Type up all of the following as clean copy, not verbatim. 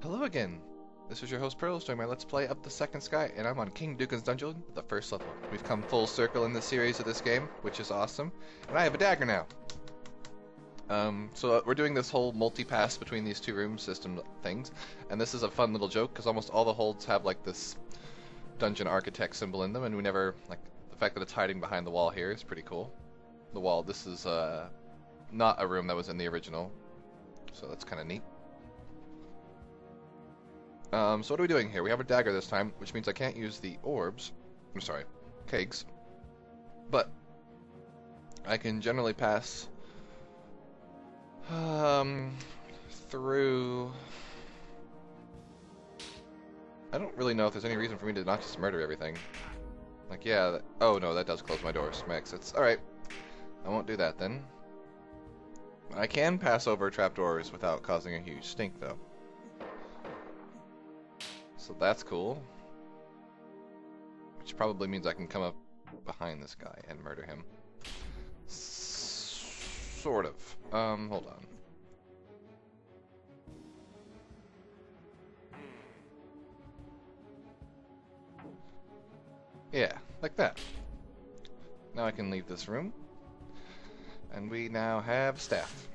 Hello again! This is your host Pearls doing my Let's Play Up the Second Sky, and I'm on King Dugan's Dungeon, the first level. We've come full circle in the series of this game, which is awesome, and I have a dagger now! So we're doing this whole multi-pass between these two room system things, and this is a fun little joke, because almost all the holds have like this dungeon architect symbol in them, and we never, like, the fact that it's hiding behind the wall here is pretty cool. The wall, this is not a room that was in the original, so that's kind of neat. So what are we doing here? We have a dagger this time, which means I can't use the orbs. I'm sorry, kegs. But I can generally pass through. I don't really know if there's any reason for me to not just murder everything. Like, yeah. Oh no, that does close my doors. My exits. All right, I won't do that then. I can pass over trapdoors without causing a huge stink, though. So that's cool. Which probably means I can come up behind this guy and murder him. Sort of. Hold on. Yeah, like that. Now I can leave this room. And we now have staff.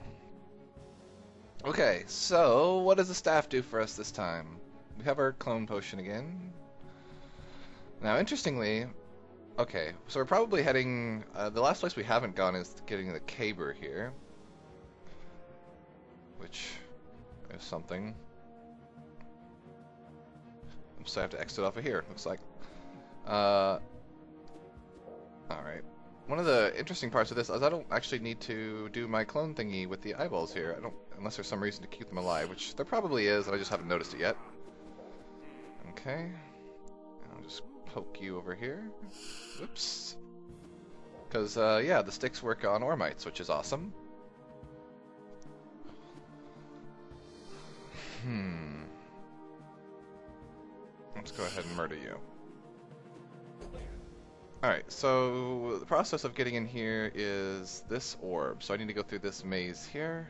Okay, so what does the staff do for us this time? We have our clone potion again. Now, interestingly, okay, so we're probably heading. The last place we haven't gone is getting the caber here, which is something. So I have to exit off of here. Looks like. All right. One of the interesting parts of this is I don't actually need to do my clone thingy with the eyeballs here. I don't, unless there's some reason to keep them alive, which there probably is, and I just haven't noticed it yet. Okay, I'll just poke you over here. Whoops. Because, yeah, the sticks work on ore mites, which is awesome. Let's go ahead and murder you. Alright, so the process of getting in here is this orb. So I need to go through this maze here.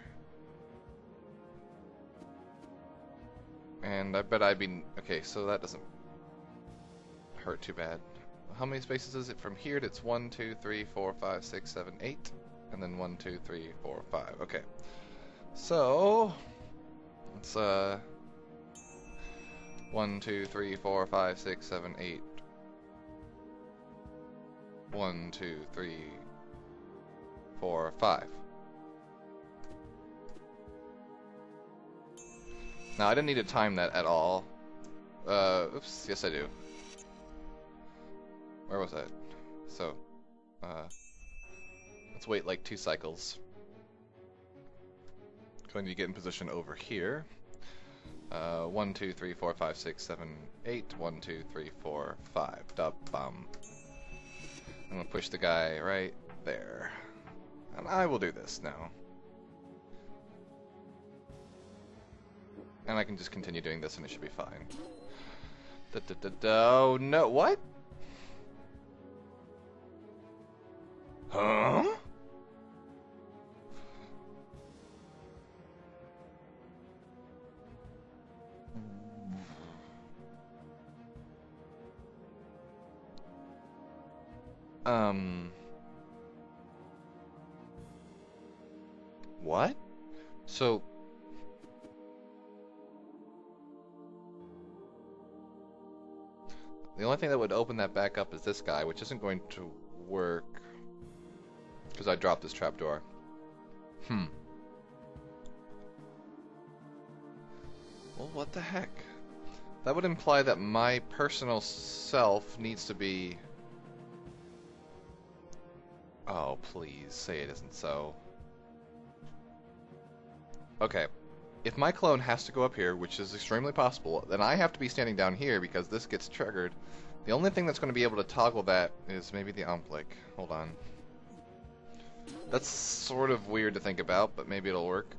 And I bet I'd be... Okay, so that doesn't hurt too bad. How many spaces is it from here? It's 1, 2, 3, 4, 5, 6, 7, 8. And then 1, 2, 3, 4, 5. Okay. So... Let's, 1, 2, 3, 4, 5, 6, 7, 8. 1, 2, 3, 4, 5. Now, I didn't need to time that at all. Oops, yes I do. Where was that? So, let's wait like 2 cycles. Going to get in position over here. 1, 2, 3, 4, 5, 6, 7, 8. 1, 2, 3, 4, 5. Da-bum. I'm gonna push the guy right there. And I will do this now. And I can just continue doing this and it should be fine. Oh no, what? Huh? What? So... The only thing that would open that back up is this guy, which isn't going to work because I dropped this trapdoor. Well, what the heck? That would imply that my personal self needs to be... Oh, please, say it isn't so. Okay. If my clone has to go up here, which is extremely possible, then I have to be standing down here because this gets triggered. The only thing that's going to be able to toggle that is maybe the omplic. Hold on. That's sort of weird to think about, but maybe it'll work.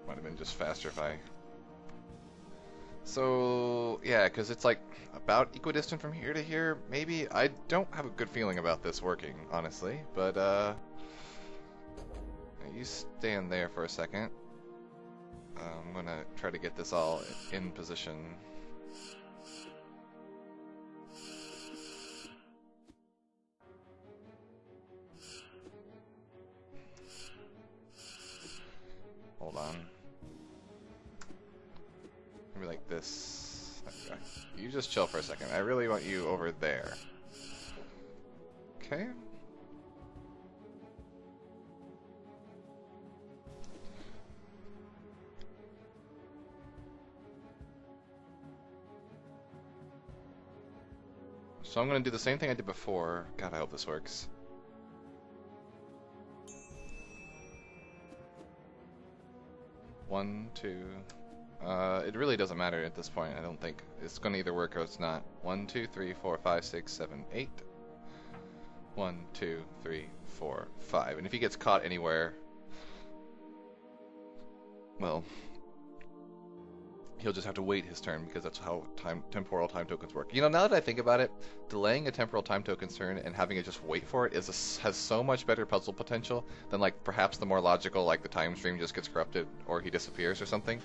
Might have been just faster if I... So, yeah, because it's like about equidistant from here to here, maybe? I don't have a good feeling about this working, honestly, but, you stand there for a second. I'm gonna try to get this all in position. Hold on. Maybe like this. Okay. You just chill for a second. I really want you over there. Okay. So I'm going to do the same thing I did before. God, I hope this works. One, two. It really doesn't matter at this point, I don't think. It's going to either work or it's not. 1, 2, 3, 4, 5, 6, 7, 8. 1, 2, 3, 4, 5. And if he gets caught anywhere, well, he'll just have to wait his turn because that's how temporal time tokens work. You know, now that I think about it, delaying a temporal time token's turn and having it just wait for it has so much better puzzle potential than like perhaps the more logical, like the time stream just gets corrupted or he disappears or something.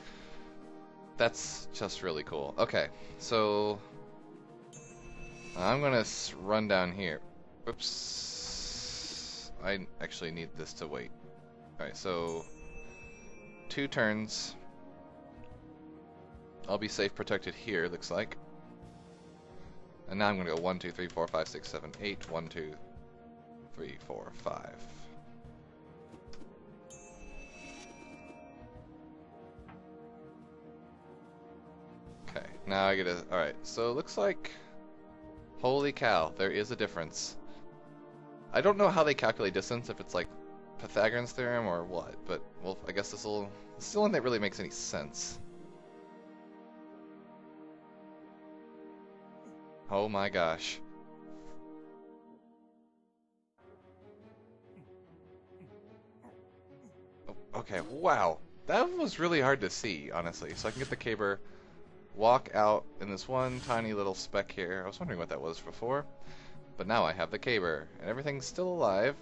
That's just really cool. Okay, so I'm gonna run down here. Oops. I actually need this to wait. Alright, so 2 turns. I'll be safe protected here, looks like. And now I'm going to go 1, 2, 3, 4, 5, 6, 7, 8. 1, 2, 3, 4, 5. Okay, now I get a... Alright, so it looks like... Holy cow, there is a difference. I don't know how they calculate distance, if it's like Pythagorean's theorem or what, but, well, I guess this is the one that really makes any sense. Oh my gosh. Oh, okay, wow. That was really hard to see, honestly. So I can get the caber, walk out in this one tiny little speck here. I was wondering what that was before. But now I have the caber, and everything's still alive.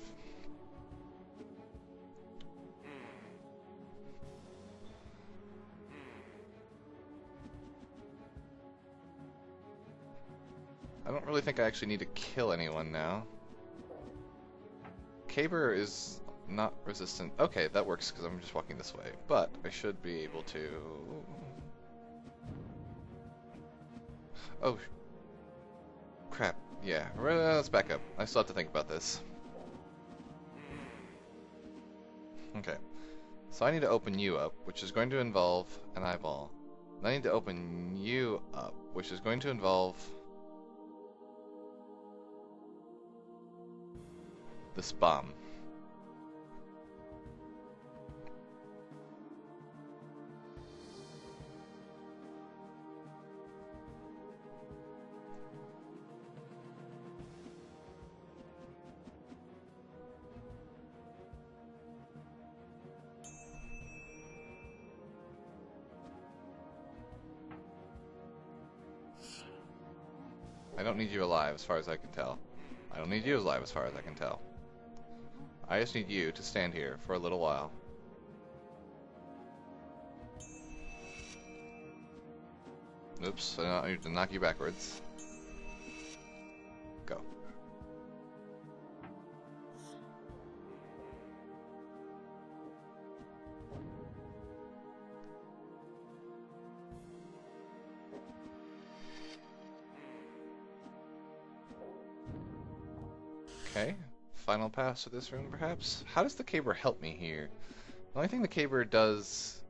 I don't really think I actually need to kill anyone now. Caber is not resistant. Okay, that works because I'm just walking this way. But I should be able to... Oh. Crap. Yeah, let's back up. I still have to think about this. Okay. So I need to open you up, which is going to involve an eyeball. And I need to open you up, which is going to involve... this bomb. I don't need you alive as far as I can tell. I don't need you alive as far as I can tell. I just need you to stand here for a little while. Oops, I need to knock you backwards. Go. Okay. Final pass to this room, perhaps? How does the caber help me here? The only thing the caber does...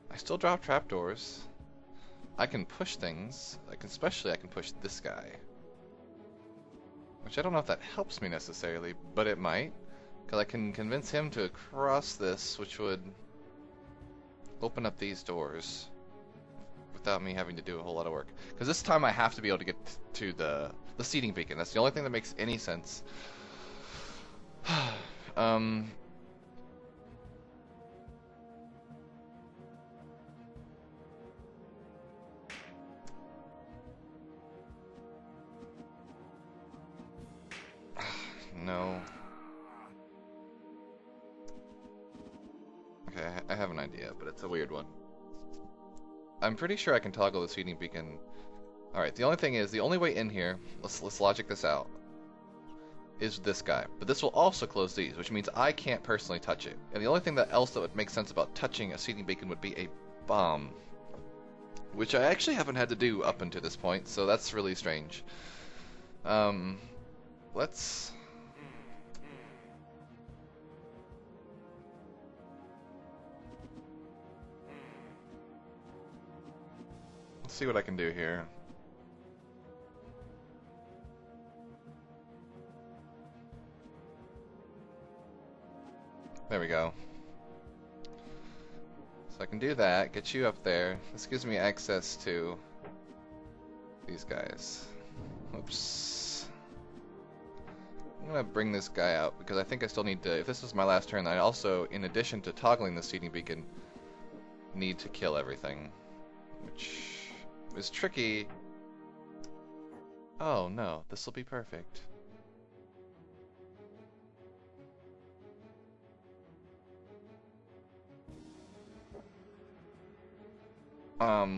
I still drop trapdoors. I can push things. Especially I can push this guy. Which I don't know if that helps me necessarily, but it might. Because I can convince him to cross this, which would open up these doors. Without me having to do a whole lot of work. Because this time I have to be able to get to the seating beacon. That's the only thing that makes any sense. No. Okay, I have an idea, but it's a weird one. I'm pretty sure I can toggle the seeding beacon. Alright, the only thing is, the only way in here, let's logic this out, is this guy. But this will also close these, which means I can't personally touch it. And the only thing that would make sense about touching a seeding beacon would be a bomb. Which I actually haven't had to do up until this point, so that's really strange. Let's see what I can do here. There we go. So I can do that, get you up there. This gives me access to these guys. Oops. I'm gonna bring this guy out because I think I still need to, if this is my last turn, I also, in addition to toggling the seeding beacon, need to kill everything. Which is tricky. Oh no, this will be perfect.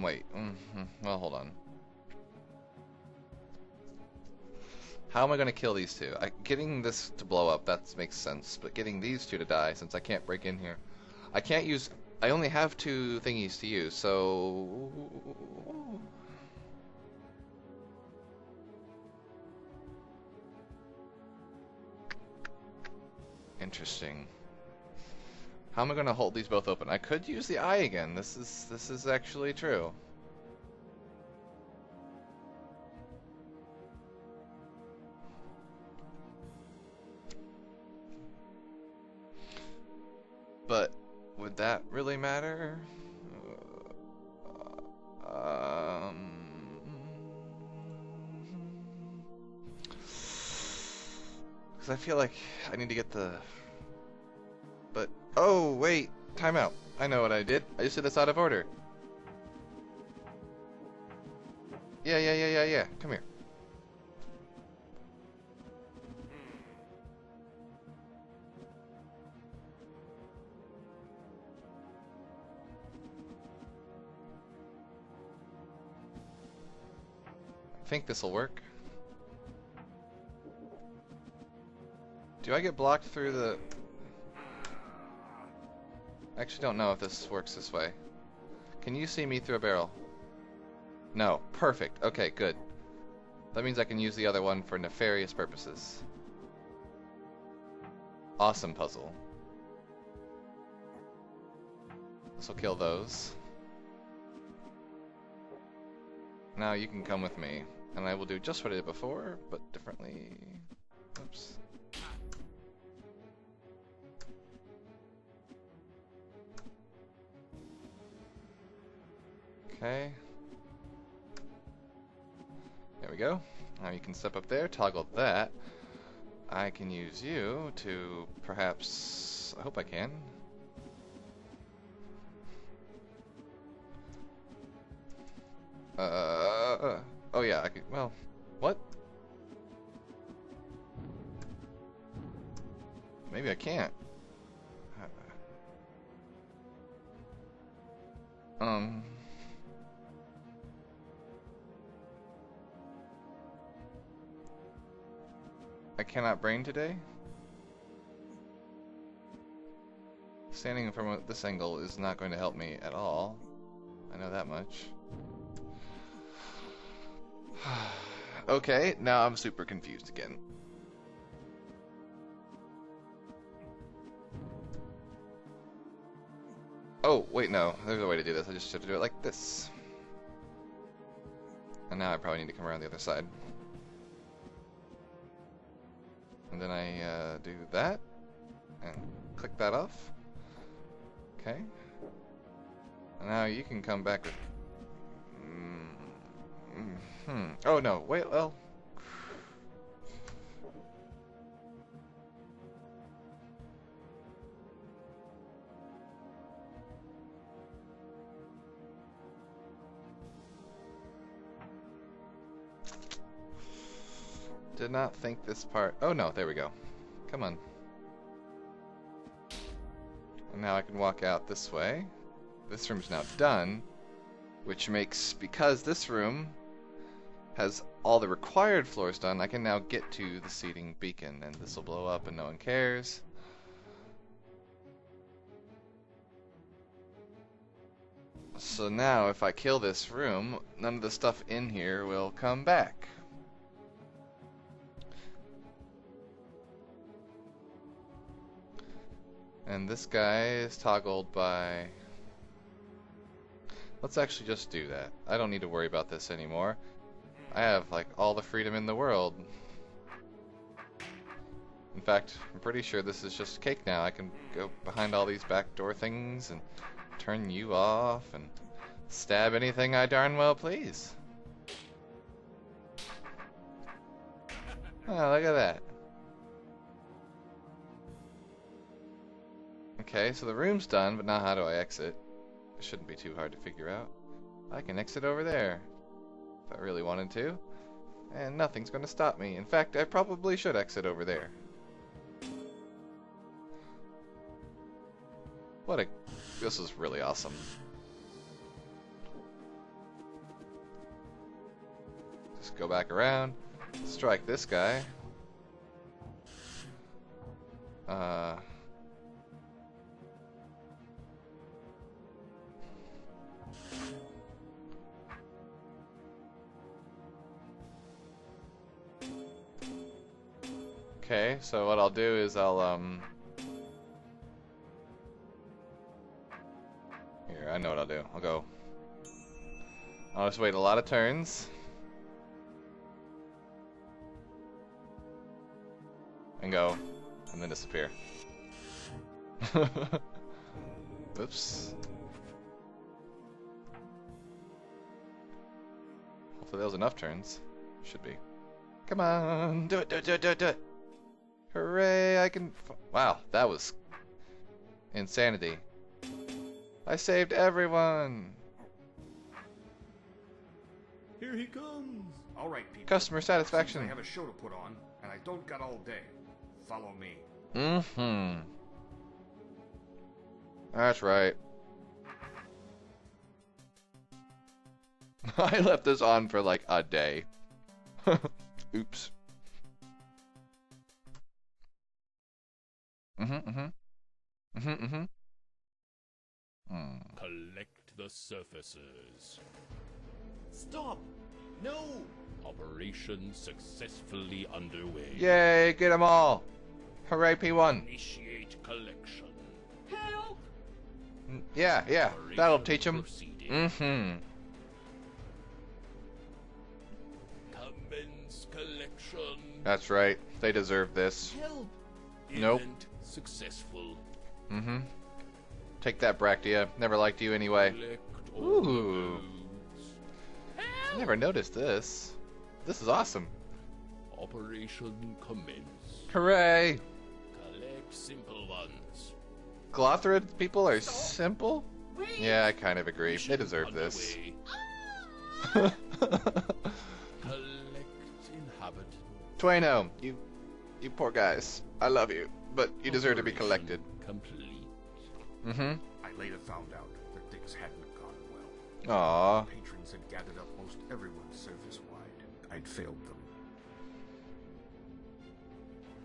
Wait. Well, hold on. How am I going to kill these two? Getting this to blow up, that makes sense. But getting these two to die, since I can't break in here. I can't use... I only have 2 thingies to use, so... Interesting. How am I going to hold these both open? I could use the eye again. This is actually true. But would that really matter? Because I feel like I need to get the... But, oh, wait, time out. I know what I did. I just did this out of order. Yeah. Come here. I think this will work. Do I get blocked through the... I actually don't know if this works this way. Can you see me through a barrel? No. Perfect. Okay, good. That means I can use the other one for nefarious purposes. Awesome puzzle. This will kill those. Now you can come with me, and I will do just what I did before, but differently. Oops. Okay. There we go. Now you can step up there, toggle that. I can use you to perhaps... I hope I can. Oh yeah, I could... Well, what? Maybe I can't. I cannot brain today? Standing from this angle is not going to help me at all. I know that much. Okay, now I'm super confused again. Oh, wait, no. There's a way to do this. I just have to do it like this. And now I probably need to come around the other side. And then I do that. And click that off. Okay. And now you can come back with... Oh, no. Wait, well... Did not think this part... Oh, no. There we go. Come on. And now I can walk out this way. This room's now done, which makes, because this room has all the required floors done, I can now get to the seating beacon, and this will blow up and no one cares. So now if I kill this room, none of the stuff in here will come back. And this guy is toggled by... Let's actually just do that. I don't need to worry about this anymore. I have like all the freedom in the world. In fact, I'm pretty sure this is just cake now. I can go behind all these backdoor things and turn you off and stab anything I darn well please. Oh, look at that. Okay, so the room's done, but now how do I exit? It shouldn't be too hard to figure out. I can exit over there if I really wanted to, and nothing's going to stop me. In fact, I probably should exit over there. This is really awesome. Just go back around, strike this guy. Okay, so what I'll do is here, I know what I'll do. I'll just wait a lot of turns. And go, and then disappear. Oops. Hopefully that was enough turns. Should be. Come on, do it, do it, do it, do it, do it. Hooray, I can... Wow, that was insanity. I saved everyone. Here he comes. All right, people. Customer satisfaction. I have a show to put on, and I don't got all day. Follow me. Mm-hmm. That's right. I left this on for like a day. Oops. Collect the surfaces. Stop! No! Operation successfully underway. Yay, get them all. Hooray, P1. Initiate collection. Help! Yeah, Operation that'll teach them. proceeding. Commence collection. That's right. They deserve this. Help! Nope. Event successful. Take that, Bractia. Never liked you anyway. Collect all Ooh. nodes. I never noticed this. This is awesome. Operation commence. Hooray! Collect simple ones. Glothrid people are simple? Wait! Yeah, I kind of agree. They Mission deserve this. underway. Collect inhabit. Twaino, you poor guys. I love you, but you deserve to be Operation collected. Complete. I later found out that things hadn't gone well. Aww. Patrons had gathered up most everyone surface-wide. I'd failed them.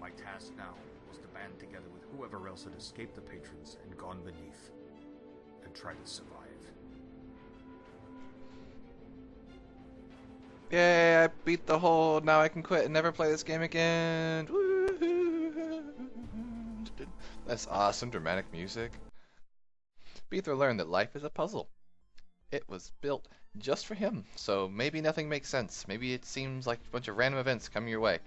My task now was to band together with whoever else had escaped the patrons and gone beneath, and try to survive. Yay, I beat the hole. Now I can quit and never play this game again. Woo-hoo. That's awesome dramatic music. Beether learned that life is a puzzle. It was built just for him, so maybe nothing makes sense. Maybe it seems like a bunch of random events come your way.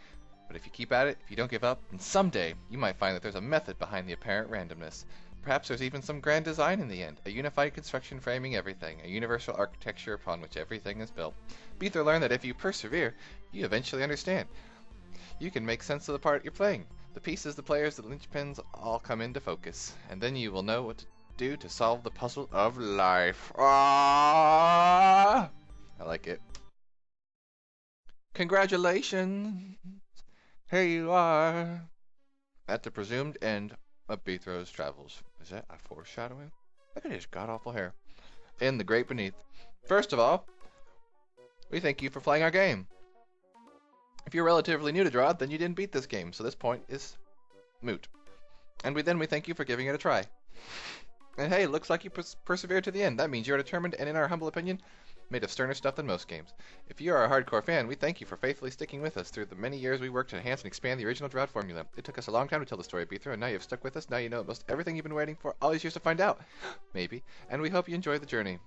But if you keep at it, if you don't give up, then someday you might find that there's a method behind the apparent randomness. Perhaps there's even some grand design in the end, a unified construction framing everything, a universal architecture upon which everything is built. Beether learned that if you persevere, you eventually understand. You can make sense of the part you're playing. The pieces, the players, the linchpins all come into focus, and then you will know what to do to solve the puzzle of life. Ah! I like it. Congratulations! Here you are! At the presumed end of Beathro's travels. Is that a foreshadowing? Look at his god-awful hair. In the great beneath. First of all, we thank you for playing our game. If you're relatively new to DROD, then you didn't beat this game, so this point is moot. And we thank you for giving it a try. And hey, looks like you persevered to the end. That means you're determined and, in our humble opinion, made of sterner stuff than most games. If you are a hardcore fan, we thank you for faithfully sticking with us through the many years we worked to enhance and expand the original DROD formula. It took us a long time to tell the story of Beathro, and now you've stuck with us. Now you know most everything you've been waiting for all these years to find out. Maybe. And we hope you enjoy the journey.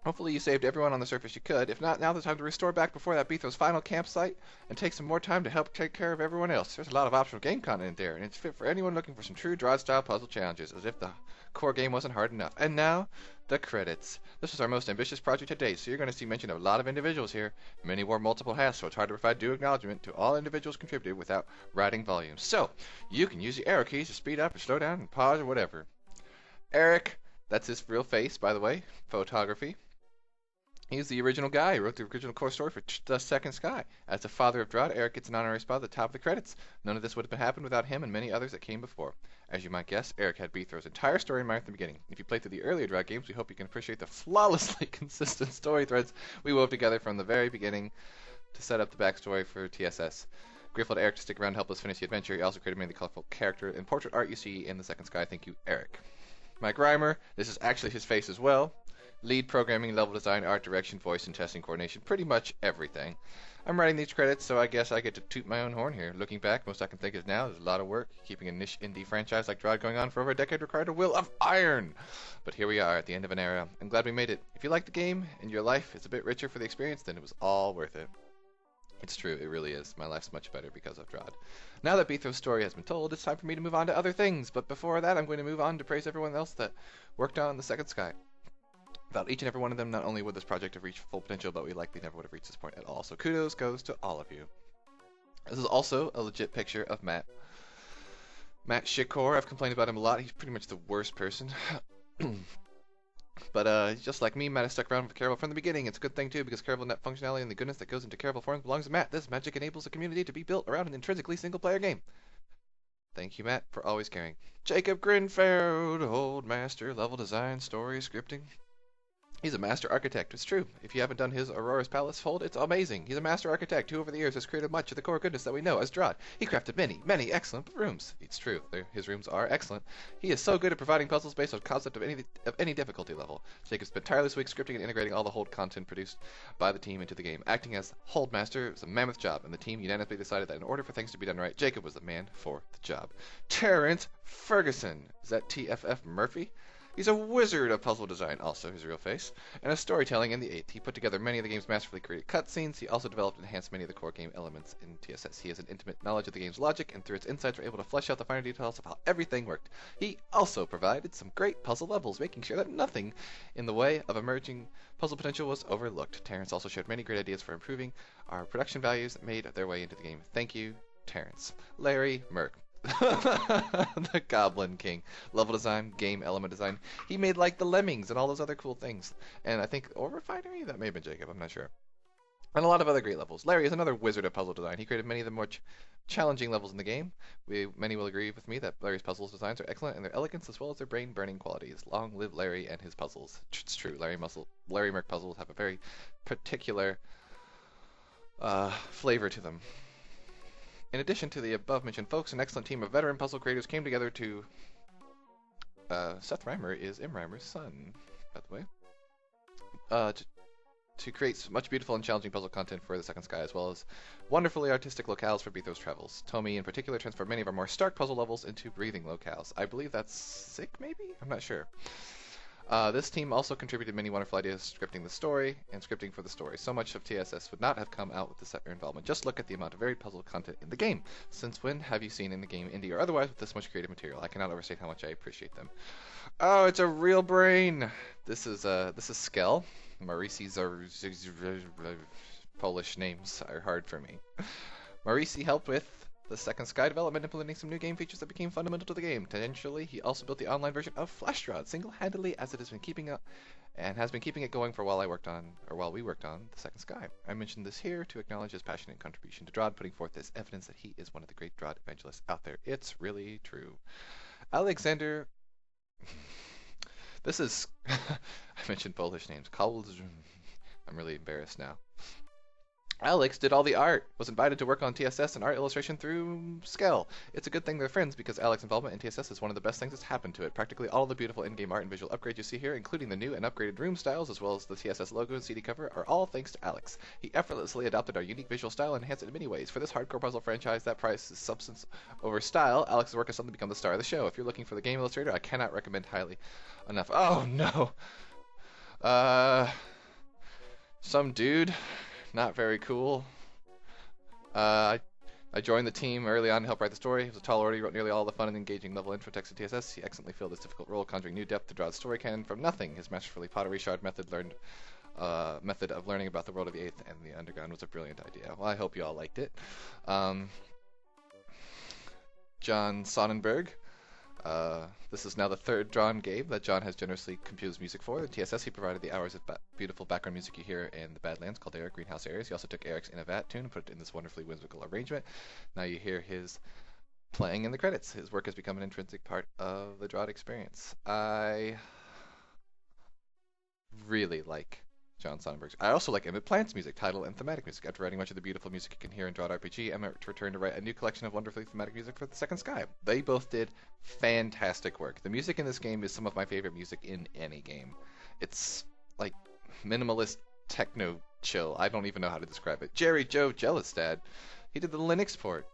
Hopefully you saved everyone on the surface you could. If not, now's the time to restore back before that Beathro's final campsite and take some more time to help take care of everyone else. There's a lot of optional game content there, and it's fit for anyone looking for some true DROD-style puzzle challenges, as if the core game wasn't hard enough. And now, the credits. This was our most ambitious project to date, so you're going to see mention of a lot of individuals here. Many wore multiple hats, so it's hard to provide due acknowledgement to all individuals contributed without writing volumes. So, you can use the arrow keys to speed up or slow down and pause or whatever. Eric, that's his real face, by the way, photography. He's the original guy who wrote the original core story for The Second Sky. As the father of DROD, Eric gets an honorary spot at the top of the credits. None of this would have happened without him and many others that came before. As you might guess, Eric had Beathro's entire story in mind at the beginning. If you played through the earlier DROD games, we hope you can appreciate the flawlessly consistent story threads we wove together from the very beginning to set up the backstory for TSS. Grateful to Eric to stick around and help us finish the adventure. He also created many of the colorful character and portrait art you see in The Second Sky. Thank you, Eric. Mike Reimer, this is actually his face as well. Lead programming, level design, art direction, voice, and testing coordination. Pretty much everything. I'm writing these credits, so I guess I get to toot my own horn here. Looking back, most I can think is now there's a lot of work. Keeping a niche indie franchise like DROD going on for over a decade required a will of iron. But here we are at the end of an era. I'm glad we made it. If you like the game and your life is a bit richer for the experience, then it was all worth it. It's true, it really is. My life's much better because of DROD. Now that Beathro's story has been told, it's time for me to move on to other things. But before that, I'm going to move on to praise everyone else that worked on The Second Sky. Without each and every one of them, not only would this project have reached full potential, but we likely never would have reached this point at all. So kudos goes to all of you. This is also a legit picture of Matt. Matt Shikor, I've complained about him a lot. He's pretty much the worst person. But just like me, Matt has stuck around with Caravel from the beginning. It's a good thing too, because Caravel net functionality and the goodness that goes into Caravel forms belongs to Matt. This magic enables a community to be built around an intrinsically single-player game. Thank you, Matt, for always caring. Jacob Grinfeld, old master, level design, story, scripting. He's a master architect. It's true. If you haven't done his Aurora's Palace fold, it's amazing. He's a master architect who over the years has created much of the core goodness that we know as DROD. He crafted many, many excellent rooms. It's true. His rooms are excellent. He is so good at providing puzzles based on concept of any difficulty level. Jacob spent tireless weeks scripting and integrating all the hold content produced by the team into the game. Acting as hold master was a mammoth job, and the team unanimously decided that in order for things to be done right, Jacob was the man for the job. Terrence Ferguson. Is that TFF Murphy? He's a wizard of puzzle design, also his real face, and of storytelling in the 8th. He put together many of the game's masterfully created cutscenes. He also developed and enhanced many of the core game elements in TSS. He has an intimate knowledge of the game's logic, and through its insights were able to flesh out the finer details of how everything worked. He also provided some great puzzle levels, making sure that nothing in the way of emerging puzzle potential was overlooked. Terrence also shared many great ideas for improving our production values that made their way into the game. Thank you, Terrence. Larry Merck. The Goblin King. Level design, game element design. He made like the Lemmings and all those other cool things. And I think, or Refinery? That may have been Jacob, I'm not sure. And a lot of other great levels. Larry is another wizard of puzzle design. He created many of the more challenging levels in the game. Many will agree with me that Larry's puzzle designs are excellent in their elegance as well as their brain-burning qualities. Long live Larry and his puzzles. It's true, Larry Merck puzzles have a very particular flavor to them. In addition to the above-mentioned folks, an excellent team of veteran puzzle creators came together to... Seth Reimer is M. Reimer's son, by the way. To create much beautiful and challenging puzzle content for The Second Sky, as well as wonderfully artistic locales for Beathro's travels. Tomy, in particular, transformed many of our more stark puzzle levels into breathing locales. I believe that's sick, maybe? I'm not sure. This team also contributed many wonderful ideas scripting the story and scripting for the story. So much of TSS would not have come out with the Setner involvement. Just look at the amount of varied puzzle content in the game. Since when have you seen in the game, indie or otherwise, with this much creative material? I cannot overstate how much I appreciate them. Oh, it's a real brain! This is Skel. Maurice's Polish names are hard for me. Maurice helped with The Second Sky development, implementing some new game features that became fundamental to the game. Tangentially, he also built the online version of Flash DROD single-handedly, as it has been keeping it going for while we worked on The Second Sky. I mentioned this here to acknowledge his passionate contribution to DROD, putting forth this evidence that he is one of the great DROD evangelists out there. It's really true. Alexander. This is. I mentioned Polish names. I'm really embarrassed now. Alex did all the art, was invited to work on TSS and art illustration through Skell. It's a good thing they're friends because Alex's involvement in TSS is one of the best things that's happened to it. Practically all of the beautiful in-game art and visual upgrades you see here, including the new and upgraded room styles as well as the TSS logo and CD cover, are all thanks to Alex. He effortlessly adopted our unique visual style and enhanced it in many ways. For this hardcore puzzle franchise that prizes substance over style, Alex's work is something to become the star of the show. If you're looking for the game illustrator, I cannot recommend highly enough. Oh no! Some dude, not very cool. I joined the team early on to help write the story. He was a tall order. He wrote nearly all the fun and engaging level intro text of TSS. He excellently filled this difficult role, conjuring new depth to DROD's story canon from nothing. His masterfully pottery shard method of learning about the world of the 8th and the Underground was a brilliant idea. Well, I hope you all liked it. John Sonnenberg. This is now the third drawn game that John has generously composed music for. In TSS, he provided the hours of beautiful background music you hear in the Badlands called Eric Greenhouse Areas. He also took Eric's In a Vat tune and put it in this wonderfully whimsical arrangement. Now you hear his playing in the credits. His work has become an intrinsic part of the DROD experience. I really like John Sonnenberg's. I also like Emmett Plant's music, title, and thematic music. After writing much of the beautiful music you can hear in DROD RPG, Emmett returned to write a new collection of wonderfully thematic music for The Second Sky. They both did fantastic work. The music in this game is some of my favorite music in any game. It's like minimalist techno chill. I don't even know how to describe it. Jerry Joe Jelistad. He did the Linux port.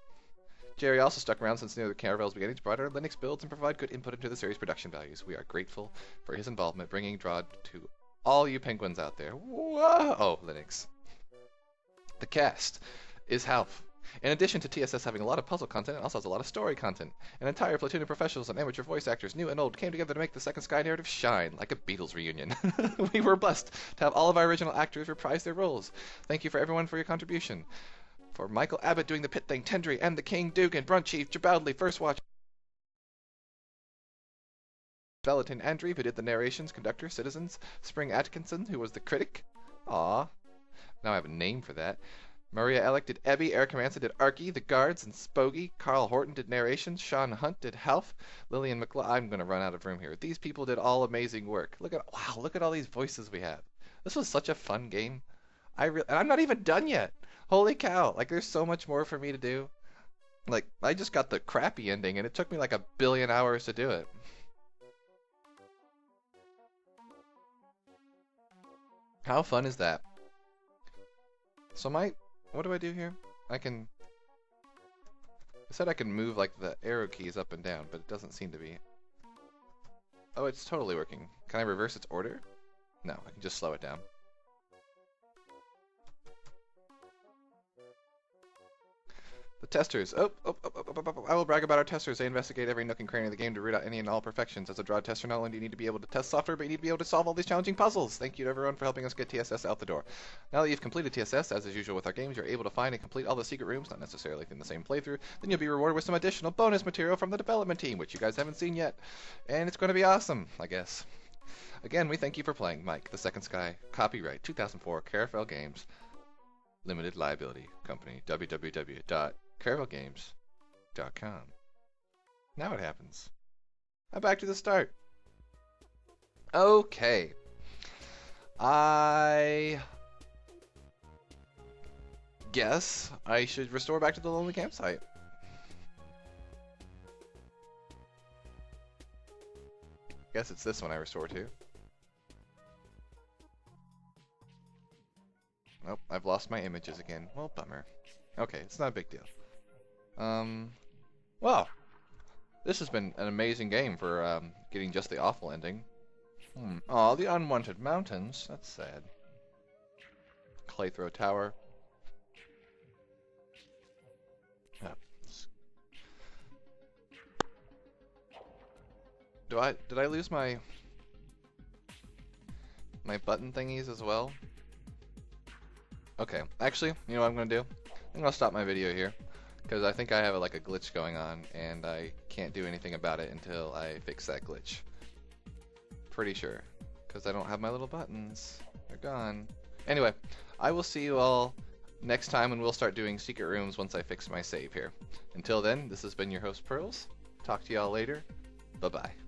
Jerry also stuck around since near the Caravel's beginning to provide our Linux builds and provide good input into the series' production values. We are grateful for his involvement bringing DROD to all you penguins out there. Whoa! Oh, Linux. The cast is Half. In addition to TSS having a lot of puzzle content, it also has a lot of story content. An entire platoon of professionals and amateur voice actors, new and old, came together to make the Second Sky narrative shine, like a Beatles reunion. We were blessed to have all of our original actors reprise their roles. Thank you for everyone for your contribution. For Michael Abbott doing the Pit Thing, Tendry, and the King, Dugan, Brunt Chief, Jabowdley, First Watch, Velatin Andrew, who did the narrations, Conductor, Citizens, Spring Atkinson, who was the critic. Aw. Now I have a name for that. Maria Ellick did Ebby, Eric Manson did Arky, the Guards, and Spogie. Carl Horton did narrations, Sean Hunt did Half, Lillian I'm gonna run out of room here. These people did all amazing work. Look at all these voices we have. This was such a fun game. And I'm not even done yet. Holy cow, like there's so much more for me to do. Like, I just got the crappy ending, and it took me like 1 billion hours to do it. How fun is that? So what do I do here? I said I can move like the arrow keys up and down, but it doesn't seem to be. Oh, it's totally working. Can I reverse its order? No, I can just slow it down. The testers. I will brag about our testers. They investigate every nook and cranny of the game to root out any and all perfections. As a DROD tester, not only do you need to be able to test software, but you need to be able to solve all these challenging puzzles. Thank you to everyone for helping us get TSS out the door. Now that you've completed TSS, as is usual with our games, you're able to find and complete all the secret rooms, not necessarily in the same playthrough. Then you'll be rewarded with some additional bonus material from the development team, which you guys haven't seen yet. And it's going to be awesome, I guess. Again, we thank you for playing. Mike, The Second Sky, copyright 2004, Caravel Games, Limited Liability Company, www.caravelgames.com. Now what happens? I'm back to the start. Okay. I guess I should restore back to the lonely campsite. Guess it's this one I restore to. Nope, I've lost my images again. Well, bummer. Okay, it's not a big deal. Well, this has been an amazing game for getting just the awful ending. Aw, the unwanted mountains. That's sad. Claythrow Tower. Did I lose my button thingies as well? Okay, actually, you know what I'm gonna do? I'm gonna stop my video here because I think I have like a glitch going on and I can't do anything about it until I fix that glitch. Pretty sure, because I don't have my little buttons. They're gone. Anyway, I will see you all next time when we'll start doing secret rooms once I fix my save here. Until then, this has been your host Pearls. Talk to y'all later. Bye-bye.